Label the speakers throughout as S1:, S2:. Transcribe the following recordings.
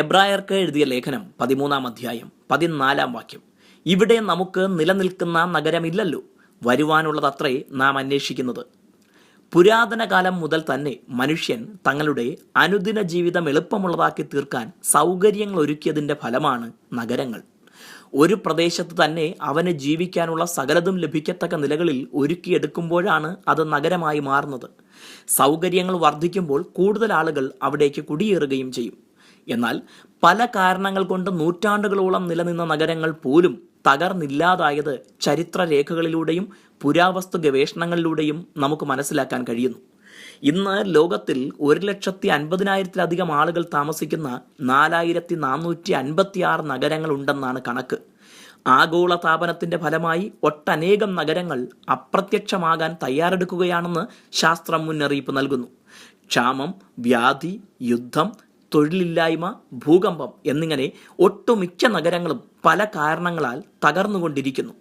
S1: എബ്രായർക്ക് എഴുതിയ ലേഖനം 13-ാം അധ്യായം 14-ാം വാക്യം. ഇവിടെ നമുക്ക് നിലനിൽക്കുന്ന നഗരമില്ലല്ലോ, വരുവാനുള്ളതത്രേ നാം അന്വേഷിക്കുന്നത്. പുരാതന കാലം മുതൽ തന്നെ മനുഷ്യൻ തങ്ങളുടെ അനുദിന ജീവിതം എളുപ്പമുള്ളതാക്കി തീർക്കാൻ സൗകര്യങ്ങൾ ഒരുക്കിയതിൻ്റെ ഫലമാണ് നഗരങ്ങൾ. ഒരു പ്രദേശത്ത് തന്നെ അവന് ജീവിക്കാനുള്ള സകലതും ലഭിക്കത്തക്ക നിലകളിൽ ഒരുക്കിയെടുക്കുമ്പോഴാണ് അത് നഗരമായി മാറുന്നത്. സൗകര്യങ്ങൾ വർദ്ധിക്കുമ്പോൾ കൂടുതൽ ആളുകൾ അവിടേക്ക് കുടിയേറുകയും ചെയ്യും. എന്നാൽ പല കാരണങ്ങൾ കൊണ്ട് നൂറ്റാണ്ടുകളോളം നിലനിന്ന നഗരങ്ങൾ പോലും തകർന്നില്ലാതായത് ചരിത്രരേഖകളിലൂടെയും പുരാവസ്തു ഗവേഷണങ്ങളിലൂടെയും നമുക്ക് മനസ്സിലാക്കാൻ കഴിയുന്നു. ഇന്ന് ലോകത്തിൽ 1,50,000-ലധികം ആളുകൾ താമസിക്കുന്ന 4,456 നഗരങ്ങൾ ഉണ്ടെന്നാണ് കണക്ക്. ആഗോള താപനത്തിന്റെ ഫലമായി ഒട്ടനേകം നഗരങ്ങൾ അപ്രത്യക്ഷമാകാൻ തയ്യാറെടുക്കുകയാണെന്ന് ശാസ്ത്രം മുന്നറിയിപ്പ് നൽകുന്നു. ക്ഷാമം, വ്യാധി, യുദ്ധം, തൊഴിലില്ലായ്മ, ഭൂകമ്പം എന്നിങ്ങനെ ഒട്ടുമിക്ക നഗരങ്ങളും പല കാരണങ്ങളാൽ തകർന്നുകൊണ്ടിരിക്കുന്നു.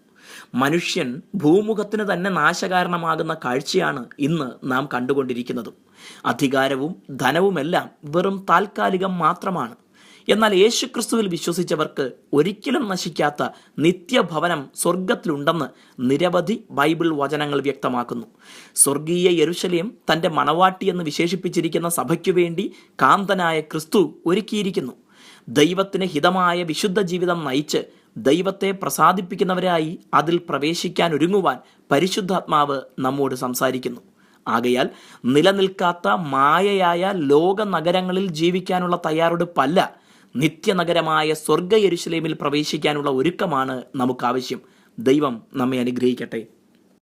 S1: മനുഷ്യൻ ഭൂമുഖത്തിന് തന്നെ നാശകാരണമാകുന്ന കാഴ്ചയാണ് ഇന്ന് നാം കണ്ടുകൊണ്ടിരിക്കുന്നതും. അധികാരവും ധനവുമെല്ലാം വെറും താൽക്കാലികം മാത്രമാണ്. എന്നാൽ യേശുക്രിസ്തുവിൽ വിശ്വസിച്ചവർക്ക് ഒരിക്കലും നശിക്കാത്ത നിത്യഭവനം സ്വർഗത്തിലുണ്ടെന്ന് നിരവധി ബൈബിൾ വചനങ്ങൾ വ്യക്തമാക്കുന്നു. സ്വർഗീയ യെരുശലേം തൻ്റെ മണവാട്ടി എന്ന് വിശേഷിപ്പിച്ചിരിക്കുന്ന സഭയ്ക്കു വേണ്ടി കാന്തനായ ക്രിസ്തു ഒരുക്കിയിരിക്കുന്നു. ദൈവത്തിന് ഹിതമായ വിശുദ്ധ ജീവിതം നയിച്ച് ദൈവത്തെ പ്രസാദിപ്പിക്കുന്നവരായി അതിൽ പ്രവേശിക്കാൻ ഒരുങ്ങുവാൻ പരിശുദ്ധാത്മാവ് നമ്മോട് സംസാരിക്കുന്നു. ആകയാൽ നിലനിൽക്കാത്ത മായയായ ലോക നഗരങ്ങളിൽ ജീവിക്കാനുള്ള തയ്യാറെടുപ്പല്ല, നിത്യനഗരമായ സ്വർഗ യെരുശലേമിൽ പ്രവേശിക്കാനുള്ള ഒരുക്കമാണ് നമുക്കാവശ്യം. ദൈവം നമ്മെ അനുഗ്രഹിക്കട്ടെ.